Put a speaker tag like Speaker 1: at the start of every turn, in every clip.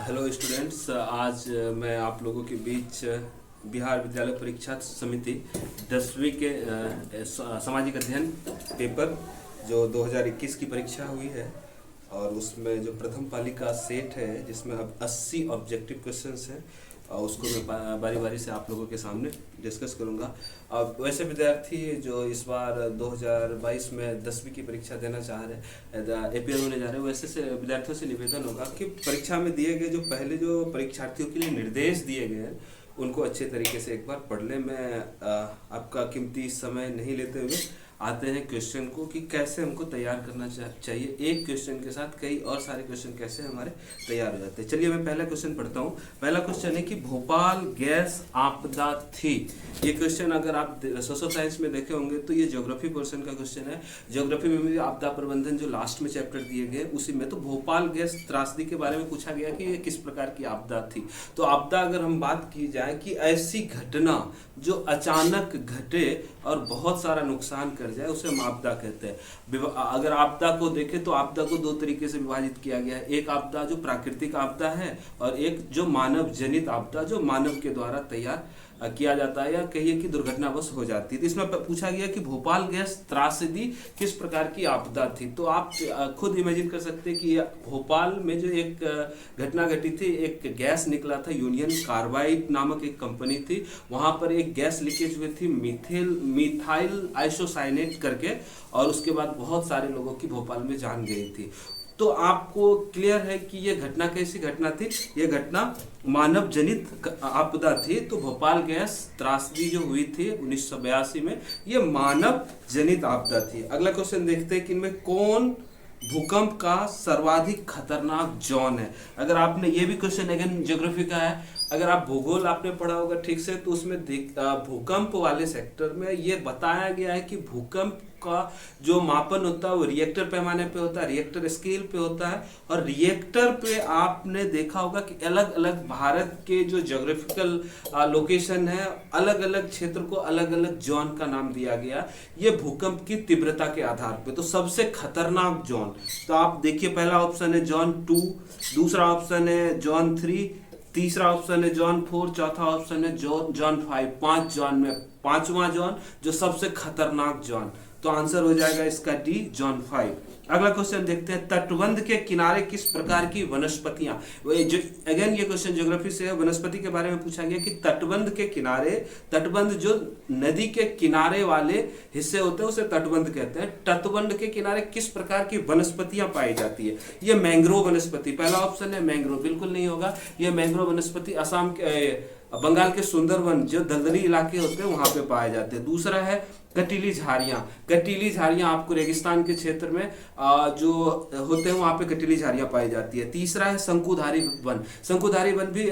Speaker 1: Hello students, आज मैं आप लोगों के बीच बिहार विद्यालय परीक्षा समिति 10वीं के सामाजिक अध्ययन पेपर जो 2021 की परीक्षा हुई है और उसमें जो प्रथम पाली का सेट है जिसमें अब 80 ऑब्जेक्टिव क्वेश्चंस हैं और उसको मैं बारी बारी से आप लोगों के सामने डिस्कस करूंगा। अब वैसे विद्यार्थी जो इस बार 2022 में 10वीं की परीक्षा देना चाह रहे एपीआर होने जा रहे हैं, वैसे से विद्यार्थियों से निवेदन होगा कि परीक्षा में दिए गए जो पहले जो परीक्षार्थियों के लिए निर्देश दिए गए हैं उनको अच्छे तरीके से एक बार पढ़ लें। मैं आपका कीमती समय नहीं लेते हुए आते हैं क्वेश्चन को कि कैसे हमको तैयार करना चाहिए। एक क्वेश्चन के साथ कई और सारे क्वेश्चन कैसे हमारे तैयार हो जाते हैं। चलिए मैं पहला क्वेश्चन पढ़ता हूँ। पहला क्वेश्चन है कि भोपाल गैस आपदा थी। ये क्वेश्चन अगर आप सोशल साइंस में देखे होंगे तो ये ज्योग्राफी पोर्शन का क्वेश्चन है। ज्योग्राफी में भी आपदा प्रबंधन जो लास्ट में चैप्टर दिए गए उसी में तो भोपाल गैस त्रासदी के बारे में पूछा गया कि ये किस प्रकार की आपदा थी। तो आपदा अगर हम बात की जाए कि ऐसी घटना जो अचानक घटे और बहुत सारा नुकसान कर जाए उसे हम आपदा कहते हैं। अगर आपदा को देखें तो आपदा को दो तरीके से विभाजित किया गया है। एक आपदा जो प्राकृतिक आपदा है और एक जो मानव जनित आपदा जो मानव के द्वारा तैयार किया जाता है या कहिए कि दुर्घटनावश हो जाती है। तो इसमें पूछा गया कि भोपाल गैस त्रासदी किस प्रकार की आपदा थी। तो आप खुद इमेजिन कर सकते हैं कि भोपाल में जो एक घटना घटी थी, एक गैस निकला था, यूनियन कार्बाइड नामक एक कंपनी थी, वहां पर एक गैस लीकेज हुई थी मिथाइल आइसोसाइनेट करके, और उसके बाद बहुत सारे लोगों की भोपाल में जान गई थी। तो आपको क्लियर है कि यह घटना कैसी घटना थी। यह घटना मानव जनित आपदा थी। तो भोपाल गैस त्रासदी जो हुई थी 1982 में, यह मानव जनित आपदा थी। अगला क्वेश्चन देखते हैं कि इनमें कौन भूकंप का सर्वाधिक खतरनाक जोन है। अगर आपने ये भी क्वेश्चन अगेन ज्योग्राफी का है, अगर आप भूगोल आपने पढ़ा होगा ठीक से तो उसमें भूकंप वाले सेक्टर में ये बताया गया है कि भूकंप का जो मापन होता है वो रिएक्टर पैमाने पे होता है, रिएक्टर स्केल पे होता है। और रिएक्टर पे आपने देखा होगा कि अलग अलग भारत के जो ज्योग्राफिकल लोकेशन है, अलग अलग क्षेत्र को अलग अलग जोन का नाम दिया गया ये भूकंप की तीव्रता के आधार पे। तो सबसे खतरनाक जोन तो आप देखिए, पहला ऑप्शन है जोन 2, दूसरा ऑप्शन है जोन 3, तीसरा ऑप्शन है जोन 4, चौथा ऑप्शन है जोन 5। 5 जोन में पांचवा जोन जो सबसे खतरनाक जोन, तो आंसर हो जाएगा इसका डी, जोन 5। अगला क्वेश्चन देखते हैं, तटबंध के किनारे किस प्रकार की वनस्पतियां। अगेन ये क्वेश्चन ज्योग्राफी से है। वनस्पति के बारे में पूछा गया कि तटबंध के किनारे, तटबंध जो नदी के किनारे वाले हिस्से होते हैं उसे तटबंध कहते हैं। तटबंध के किनारे किस प्रकार की वनस्पतियां पाई जाती है। ये मैंग्रोव वनस्पति, पहला ऑप्शन है मैंग्रोव, बिल्कुल नहीं होगा। ये मैंग्रोव वनस्पति असम के बंगाल के सुंदरवन जो दलदली इलाके होते हैं वहां पे पाए जाते हैं। दूसरा है कटीली झाड़ियां। कटीली झाड़ियां आपको रेगिस्तान के क्षेत्र में जो होते हैं वहां पे कटीली झाड़ियां पाई जाती है। तीसरा है शंकुधारी वन। शंकुधारी वन भी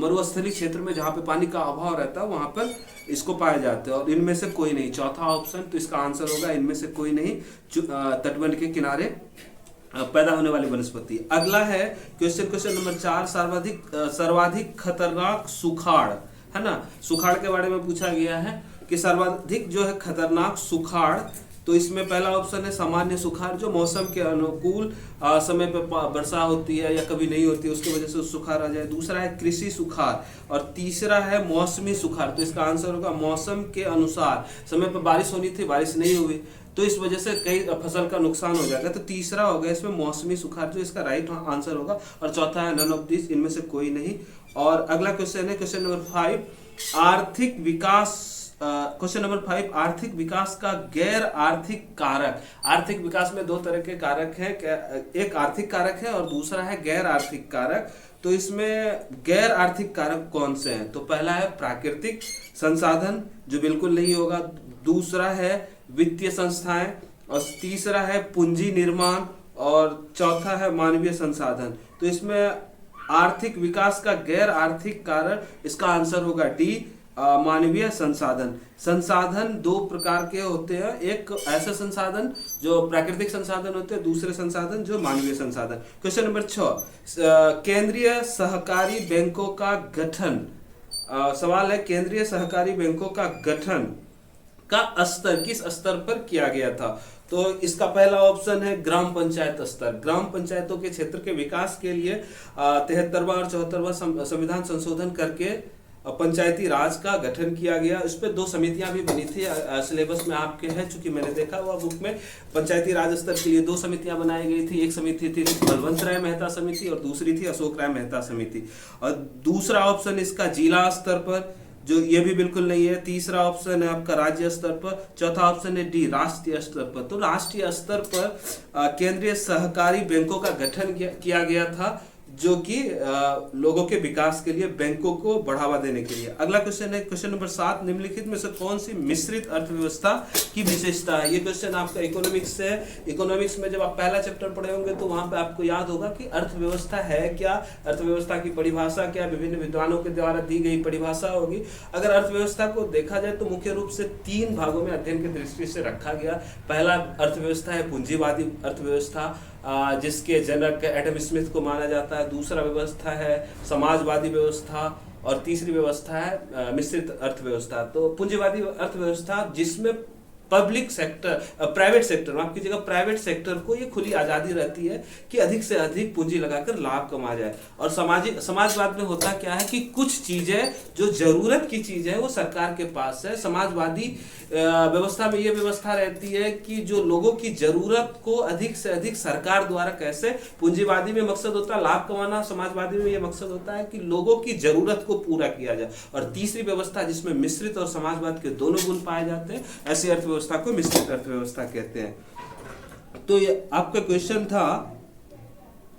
Speaker 1: मरुस्थलीय क्षेत्र में जहां पे पानी का अभाव रहता है वहां पर इसको पाए जाते हैं। और इनमें से कोई नहीं, चौथा ऑप्शन, तो इसका आंसर होगा इनमें से कोई नहीं, तटबंध के किनारे पैदा होने वाली वनस्पति। अगला है क्वेश्चन नंबर 4, सर्वाधिक खतरनाक सुखाड़, है ना। सुखाड़ के बारे में पूछा गया है कि सर्वाधिक जो है खतरनाक सुखाड़, तो इसमें पहला ऑप्शन है सामान्य सुखाड़ जो मौसम के अनुकूल समय पे वर्षा होती है या कभी नहीं होती है उसकी वजह से सुखाड़ आ जाए। दूसरा है कृषि सुखाड़ और तीसरा है मौसमी सुखाड़। तो इसका आंसर होगा मौसम के अनुसार, समय पर बारिश होनी थी, बारिश नहीं हुई तो इस वजह से कई फसल का नुकसान हो जाएगा। तो तीसरा होगा इसमें मौसमी सुखाड़ जो इसका राइट आंसर होगा। और चौथा है नन ऑफ दिस, इनमें से कोई नहीं। और अगला क्वेश्चन है क्वेश्चन नंबर 5, आर्थिक विकास। क्वेश्चन नंबर 5, आर्थिक विकास का गैर आर्थिक कारक। आर्थिक विकास में दो तरह के कारक हैं, एक आर्थिक कारक है और दूसरा है गैर आर्थिक कारक। तो इसमें गैर आर्थिक कारक कौन से हैं। तो पहला है प्राकृतिक संसाधन जो बिल्कुल नहीं होगा, दूसरा है वित्तीय संस्थाएं, और तीसरा है पूंजी निर्माण, और चौथा है मानवीय संसाधन। तो इसमें आर्थिक विकास का गैर आर्थिक कारक इसका आंसर होगा डी, मानवीय संसाधन। संसाधन दो प्रकार के होते हैं, एक ऐसे संसाधन जो प्राकृतिक संसाधन होते हैं, दूसरे संसाधन जो मानवीय संसाधन। क्वेश्चन नंबर 6, केंद्रीय सहकारी बैंकों का गठन। सवाल है केंद्रीय सहकारी बैंकों का गठन का स्तर किस स्तर पर किया गया था? तो इसका पहला ऑप्शन है ग्राम पंचायत स्तर। ग्राम पंचायतों के क्षेत्र के विकास के लिए 73वां और 74वां संविधान संशोधन करके पंचायती राज का गठन किया गया। इस पे 2 समितियां भी बनी थी, सिलेबस में आपके है, चूंकि मैंने देखा हुआ बुक में। पंचायती राज स्तर के लिए 2 समितियां बनाई गई थी। एक समिति थी बलवंत राय मेहता समिति और दूसरी थी अशोक राय मेहता समिति। और दूसरा ऑप्शन इसका जिला स्तर पर, जो ये भी बिल्कुल नहीं है। तीसरा ऑप्शन है आपका राज्य स्तर पर। चौथा ऑप्शन है डी राष्ट्रीय स्तर पर। तो राष्ट्रीय स्तर पर केंद्रीय सहकारी बैंकों का गठन किया गया था, जो कि लोगों के विकास के लिए, बैंकों को बढ़ावा देने के लिए। अगला क्वेश्चन है क्वेश्चन नंबर 7, निम्नलिखित में से कौन सी मिश्रित अर्थव्यवस्था की विशेषता है? ये क्वेश्चन आपका इकोनॉमिक्स से है। इकोनॉमिक्स में जब आप पहला चैप्टर पढ़े होंगे तो वहां पे आपको याद होगा कि अर्थव्यवस्था है क्या, अर्थव्यवस्था की परिभाषा क्या, विभिन्न विद्वानों के द्वारा दी गई परिभाषा होगी। अगर अर्थव्यवस्था को देखा जाए तो मुख्य रूप से 3 भागों में अध्ययन की दृष्टि से रखा गया। पहला अर्थव्यवस्था है पूंजीवादी अर्थव्यवस्था, जिसके जनक एडम स्मिथ को माना जाता है। दूसरा व्यवस्था है समाजवादी व्यवस्था और तीसरी व्यवस्था है मिश्रित अर्थव्यवस्था। तो पूंजीवादी अर्थव्यवस्था जिसमें पब्लिक सेक्टर, प्राइवेट सेक्टर, माफ कीजिएगा, प्राइवेट सेक्टर को ये खुली आजादी रहती है कि अधिक से अधिक पूंजी लगाकर लाभ कमा जाए। और समाजवाद में होता क्या है कि कुछ चीजें जो जरूरत की चीज है वो सरकार के पास है। समाजवादी व्यवस्था में ये व्यवस्था रहती है कि जो लोगों की जरूरत को अधिक से अधिक सरकार द्वारा कैसे, पूंजीवादी में मकसद होता है लाभ कमाना, समाजवादी में ये मकसद होता है कि लोगों की जरूरत को पूरा किया जाए। और तीसरी व्यवस्था जिसमें मिश्रित और समाजवाद के दोनों गुण पाए जाते हैं, ऐसी अर्थव्यवस्था को मिश्रित अर्थव्यवस्था कहते हैं। तो ये आपका क्वेश्चन था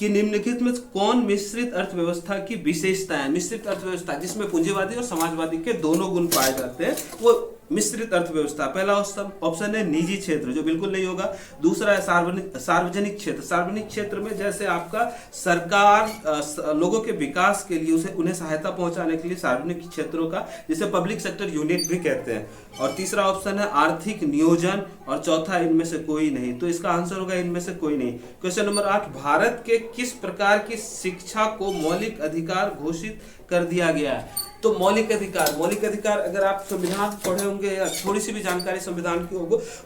Speaker 1: कि निम्नलिखित में कौन मिश्रित अर्थव्यवस्था की विशेषता है? मिश्रित अर्थव्यवस्था जिसमें पूंजीवादी और समाजवादी के दोनों गुण पाए जाते हैं, वो मिश्रित अर्थव्यवस्था। पहला ऑप्शन है निजी क्षेत्र, जो बिल्कुल नहीं होगा। दूसरा है सार्वजनिक क्षेत्र। सार्वजनिक क्षेत्र में जैसे आपका सरकार लोगों के विकास के लिए उन्हें सहायता पहुंचाने के लिए सार्वजनिक क्षेत्रों का, जिसे पब्लिक सेक्टर यूनिट भी कहते हैं। और तीसरा ऑप्शन है आर्थिक नियोजन और चौथा इनमें से कोई नहीं। तो इसका आंसर होगा इनमें से कोई नहीं। क्वेश्चन नंबर 8, भारत के किस प्रकार की शिक्षा को मौलिक अधिकार घोषित कर दिया गया है? तो मौलिक अधिकार अगर आप संविधान पढ़े होंगे या थोड़ी सी भी जानकारी संविधान की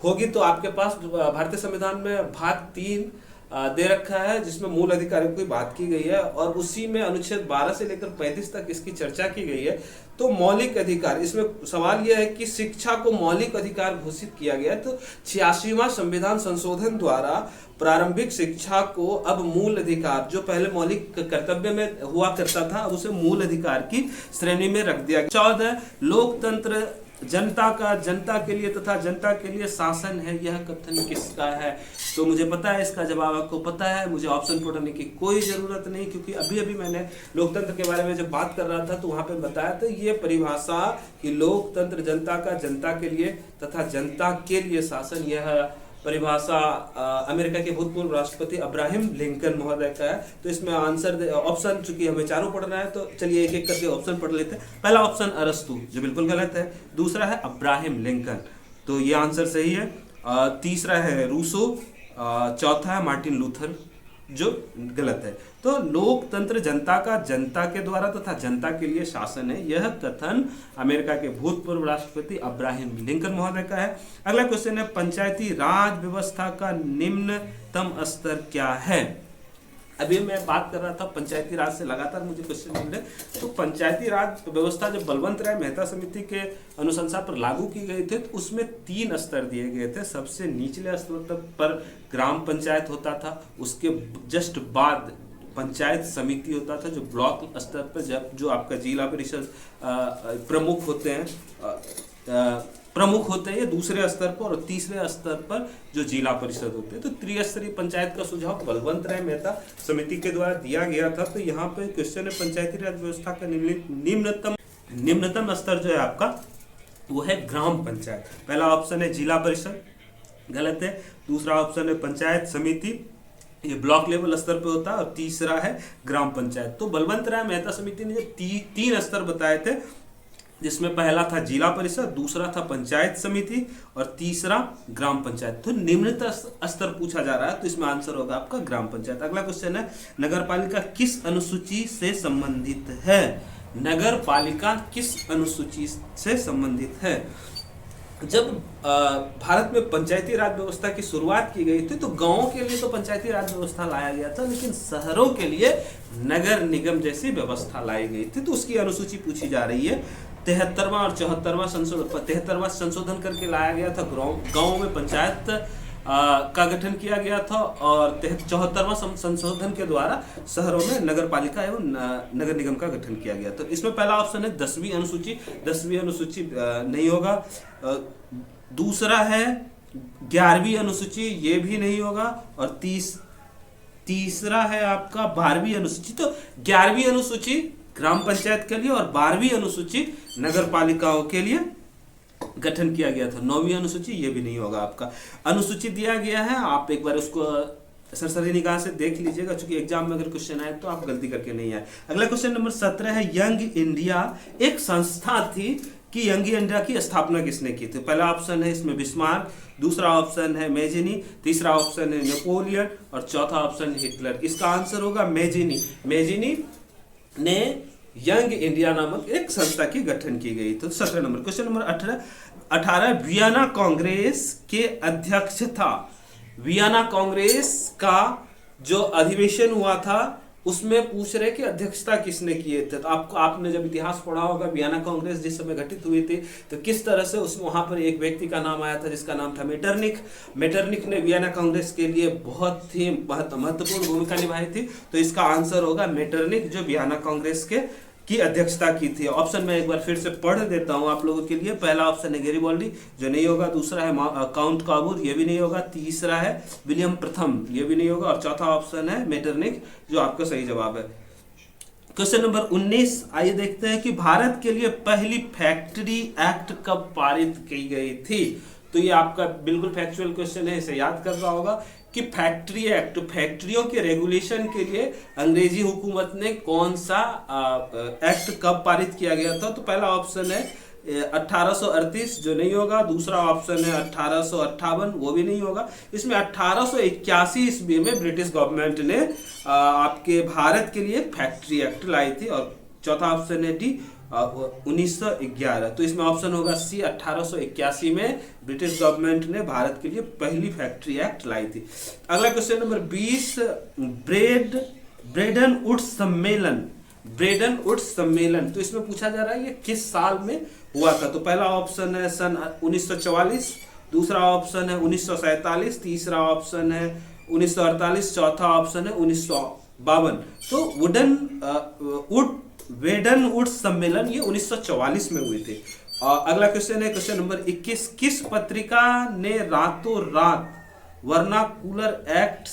Speaker 1: होगी तो आपके पास भारतीय संविधान में भाग 3 दे रखा है, जिसमें मूल अधिकारों की बात की गई है और उसी में अनुच्छेद 12 से लेकर 35 तक इसकी चर्चा की गई है। तो मौलिक अधिकार, इसमें सवाल यह है कि शिक्षा को मौलिक अधिकार घोषित किया गया है। तो 86वां संविधान संशोधन द्वारा प्रारंभिक शिक्षा को अब मूल अधिकार, जो पहले मौलिक कर्तव्य में हुआ करता था, अब उसे मूल अधिकार की श्रेणी में रख दिया गया। 14, लोकतंत्र जनता के लिए तथा जनता के लिए शासन है, यह कथन किसका है? तो मुझे पता है इसका जवाब आपको पता है, मुझे ऑप्शन पढ़ने की कोई जरूरत नहीं, क्योंकि अभी मैंने लोकतंत्र के बारे में जब बात कर रहा था तो वहां पे बताया था ये परिभाषा कि लोकतंत्र जनता के लिए तथा जनता के लिए शासन, यह परिभाषा अमेरिका के भूतपूर्व राष्ट्रपति अब्राहम लिंकन महोदय का है। तो इसमें आंसर ऑप्शन, चूंकि हमें चारों पढ़ना है तो चलिए एक एक करके ऑप्शन पढ़ लेते हैं। पहला ऑप्शन अरस्तु, जो बिल्कुल गलत है। दूसरा है अब्राहम लिंकन, तो ये आंसर सही है। तीसरा है रूसो। चौथा है मार्टिन लूथर, जो गलत है। तो लोकतंत्र जनता के द्वारा तथा जनता के लिए शासन है, यह कथन अमेरिका के भूतपूर्व राष्ट्रपति अब्राहम लिंकन महोदय का है। अगला क्वेश्चन है पंचायती राज व्यवस्था का निम्नतम स्तर क्या है? अभी मैं बात कर रहा था पंचायती राज से, लगातार मुझे क्वेश्चन मिल रहे। तो पंचायती राज व्यवस्था जब बलवंत राय मेहता समिति के अनुशंसा पर लागू की गई थी तो उसमें 3 स्तर दिए गए थे। सबसे निचले स्तर पर ग्राम पंचायत होता था, उसके जस्ट बाद पंचायत समिति होता था, जो ब्लॉक स्तर पर जब जो आपका जिला परिषद प्रमुख होते हैं ये दूसरे स्तर पर, और तीसरे स्तर पर जो जिला परिषद होते हैं। तो त्रिस्तरीय पंचायत का सुझाव बलवंत राय मेहता समिति के द्वारा दिया गया था। तो यहाँ पे क्वेश्चन है पंचायती राज व्यवस्था का निम्नतम स्तर जो है आपका वो है ग्राम पंचायत। पहला ऑप्शन है जिला परिषद, गलत है। दूसरा ऑप्शन है पंचायत समिति, ये ब्लॉक लेवल स्तर पे होता है। और तीसरा है ग्राम पंचायत। तो बलवंत राय मेहता समिति ने जो 3 स्तर बताए थे, जिसमें पहला था जिला परिषद, दूसरा था पंचायत समिति और तीसरा ग्राम पंचायत। तो निम्नतम स्तर पूछा जा रहा है, तो इसमें आंसर होगा आपका ग्राम पंचायत। अगला क्वेश्चन है नगरपालिका किस अनुसूची से संबंधित है? नगरपालिका किस अनुसूची से संबंधित है? जब भारत में पंचायती राज व्यवस्था की शुरुआत की गई थी तो गांवों के लिए तो पंचायती राज व्यवस्था लाया गया था, लेकिन शहरों के लिए नगर निगम जैसी व्यवस्था लाई गई थी। तो उसकी अनुसूची पूछी जा रही है। 73वां और 74वां संशोधन करके लाया गया था। गांव में पंचायत का गठन किया गया था और 74वां संशोधन के द्वारा शहरों में नगर पालिका एवं नगर निगम का गठन किया गया। तो इसमें पहला ऑप्शन है 10वीं अनुसूची। 10वीं अनुसूची नहीं होगा। दूसरा है 11वीं अनुसूची, ये भी नहीं होगा। और तीसरा है आपका 12वीं अनुसूची। तो 11वीं अनुसूची ग्राम पंचायत के लिए और 12वीं अनुसूची नगर पालिकाओं के लिए गठन किया गया था। 9वीं अनुसूची ये भी नहीं होगा। आपका अनुसूची दिया गया है, आप एक बार उसको सरसरी निगाह से देख लीजिएगा, क्योंकि एग्जाम में अगर क्वेश्चन आए तो आप गलती करके नहीं आए। अगला क्वेश्चन नंबर 17 है, यंग इंडिया एक संस्था थी कि यंग इंडिया की स्थापना किसने की थी? पहला ऑप्शन है इसमें बिस्मार्क, दूसरा ऑप्शन है मेजिनी, तीसरा ऑप्शन है नेपोलियन और चौथा ऑप्शन है हिटलर। इसका आंसर होगा मेजिनी। मेजिनी ने यंग इंडिया नामक एक संस्था की गठन की गई। तो 17 number. Question number 18 Vienna Congress के अध्यक्ष था। वियना कांग्रेस का जो अधिवेशन हुआ था उसमें पूछ रहे कि अध्यक्षता किसने किए थे। तो आपने जब इतिहास पढ़ा होगा, वियना कांग्रेस जिस समय घटित हुई थी तो किस तरह से उसमें वहां पर एक व्यक्ति का नाम आया था जिसका नाम था मेटरनिख। मेटरनिख ने वियना कांग्रेस के लिए बहुत ही महत्वपूर्ण भूमिका निभाई थी। तो इसका आंसर होगा मेटरनिख, जो वियना कांग्रेस की अध्यक्षता की थी। ऑप्शन में एक बार फिर से पढ़ देता हूं आप लोगों के लिए। पहला ऑप्शन है गैरिबाल्डी, जो नहीं होगा। दूसरा है काउंट काबूर, ये भी नहीं होगा। तीसरा है विलियम प्रथम, ये भी नहीं होगा। और चौथा ऑप्शन है मेटरनिख, जो आपका सही जवाब है। क्वेश्चन नंबर 19, आइए देखते हैं कि भारत के लिए पहली फैक्ट्री एक्ट कब पारित की गई थी। तो ये आपका बिल्कुल फैक्चुअल क्वेश्चन है, इसे याद करना होगा कि फैक्ट्री एक्ट, फैक्ट्रियों के रेगुलेशन के लिए अंग्रेजी हुकूमत ने कौन सा एक्ट कब पारित किया गया था। तो पहला ऑप्शन है 1838, जो नहीं होगा। दूसरा ऑप्शन है 1858, वो भी नहीं होगा। इसमें 1881 ईस्वी में ब्रिटिश गवर्नमेंट ने आपके भारत के लिए फैक्ट्री एक्ट लाई थी। और चौथा ऑप्शन है डी 1911। तो इसमें ऑप्शन होगा सी, 1881 में ब्रिटिश गवर्नमेंट ने भारत के लिए पहली फैक्ट्री एक्ट लाई थी। अगला क्वेश्चन नंबर 20, ब्रेडन वुड्स सम्मेलन। ब्रेडन वुड्स सम्मेलन, तो इसमें पूछा जा रहा है ये किस साल में हुआ था। तो पहला ऑप्शन है सन 1944, दूसरा ऑप्शन है 1947, तीसरा ऑप्शन है 1948, चौथा ऑप्शन है 1952। तो वेडन वुड्स सम्मेलन ये 1944 में हुए थे। अगला क्वेश्चन है क्वेश्चन नंबर 21, किस पत्रिका ने रातों रात वर्नाकुलर एक्ट